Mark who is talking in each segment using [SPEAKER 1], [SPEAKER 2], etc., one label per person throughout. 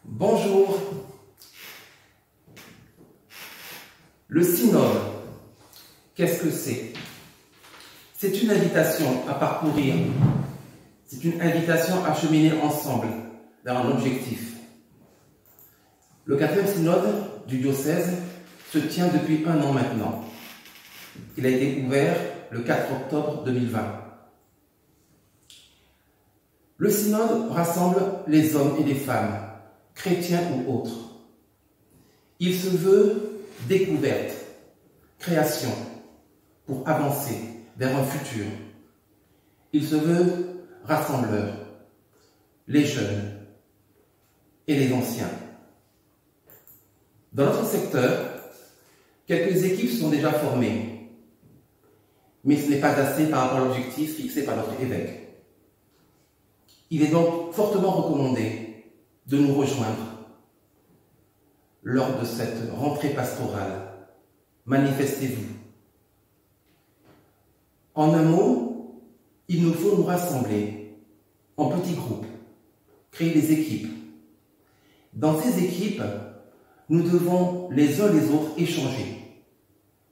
[SPEAKER 1] Bonjour. Le synode, qu'est-ce que c'est? C'est une invitation à parcourir, c'est une invitation à cheminer ensemble vers un objectif. Le 4e synode du diocèse se tient depuis 1 an maintenant. Il a été ouvert le 4 octobre 2020. Le synode rassemble les hommes et les femmes, chrétiens ou autres. Il se veut découverte, création, pour avancer vers un futur. Il se veut rassembleur, les jeunes et les anciens. Dans notre secteur, quelques équipes sont déjà formées, mais ce n'est pas assez par rapport à l'objectif fixé par notre évêque. Il est donc fortement recommandé de nous rejoindre lors de cette rentrée pastorale. Manifestez-vous. En un mot, il nous faut nous rassembler en petits groupes, créer des équipes. Dans ces équipes, nous devons les uns les autres échanger,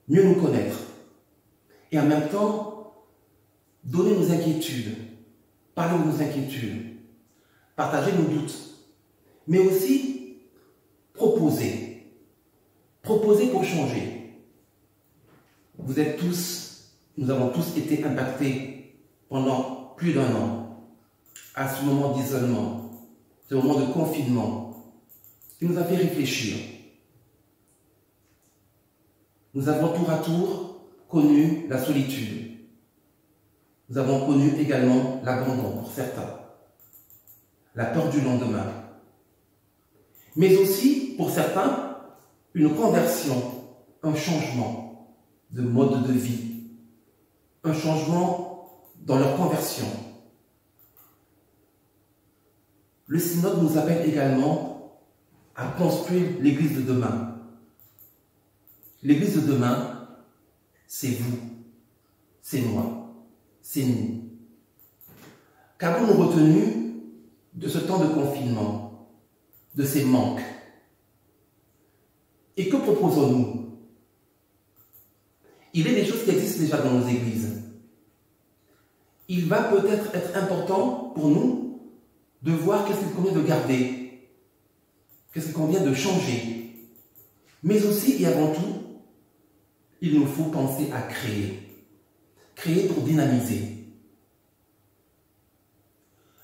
[SPEAKER 1] mieux nous connaître et en même temps donner nos inquiétudes, parler de nos inquiétudes, partager nos doutes, mais aussi proposer pour changer. Vous êtes tous, nous avons tous été impactés pendant plus d'1 an à ce moment d'isolement, ce moment de confinement qui nous a fait réfléchir. Nous avons tour à tour connu la solitude. Nous avons connu également l'abandon pour certains, la peur du lendemain, mais aussi pour certains une conversion, un changement de mode de vie, un changement dans leur conversion. Le synode nous appelle également à construire l'Église de demain. L'Église de demain, c'est vous, c'est moi, c'est nous. Qu'avons-nous retenu de ce temps de confinement, de ces manques? Et que proposons-nous? Il est des choses qui existent déjà dans nos églises. Il va peut-être être important pour nous de voir qu'est-ce qu'il convient de garder, qu'est-ce qu'il convient de changer. Mais aussi et avant tout, il nous faut penser à créer. Créer pour dynamiser.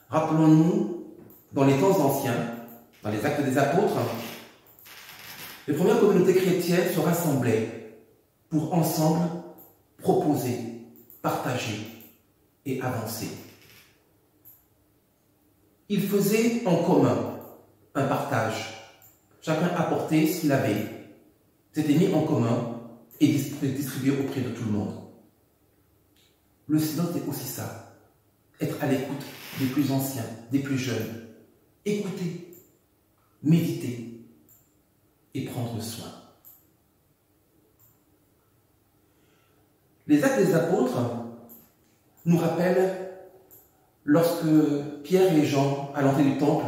[SPEAKER 1] Rappelons-nous, dans les temps anciens, dans les Actes des Apôtres, les premières communautés chrétiennes se rassemblaient pour ensemble proposer, partager et avancer. Ils faisaient en commun un partage. Chacun apportait ce qu'il avait. C'était mis en commun et distribué auprès de tout le monde. Le synode est aussi ça. Être à l'écoute des plus anciens, des plus jeunes. Écouter, méditer et prendre soin. Les Actes des Apôtres nous rappellent lorsque Pierre et Jean, à l'entrée du temple,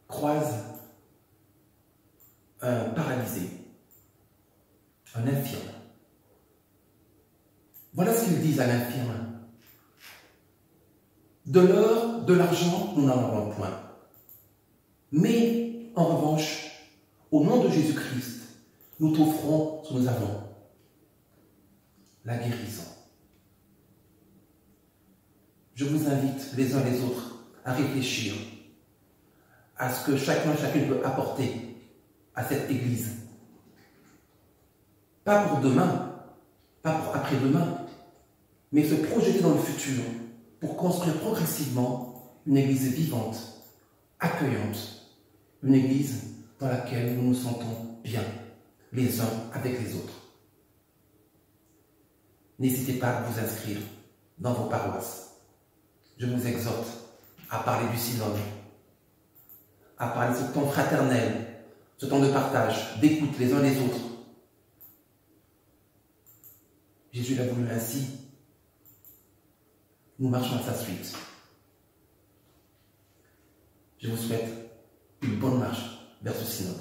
[SPEAKER 1] croisent un paralysé, un infirme. Voilà ce qu'ils disent à l'infirme. De l'or, de l'argent, nous n'en avons point. Mais, en revanche, au nom de Jésus-Christ, nous t'offrons ce que nous avons. La guérison. Je vous invite les uns les autres à réfléchir à ce que chacune peut apporter à cette Église. Pas pour demain, pas pour après-demain, mais se projeter dans le futur pour construire progressivement une Église vivante, accueillante, une Église dans laquelle nous nous sentons bien, les uns avec les autres. N'hésitez pas à vous inscrire dans vos paroisses. Je vous exhorte à parler du synode, à parler de ce temps fraternel, ce temps de partage, d'écoute les uns les autres. Jésus l'a voulu ainsi. Nous marchons à sa suite. Je vous souhaite une bonne marche vers ce synode.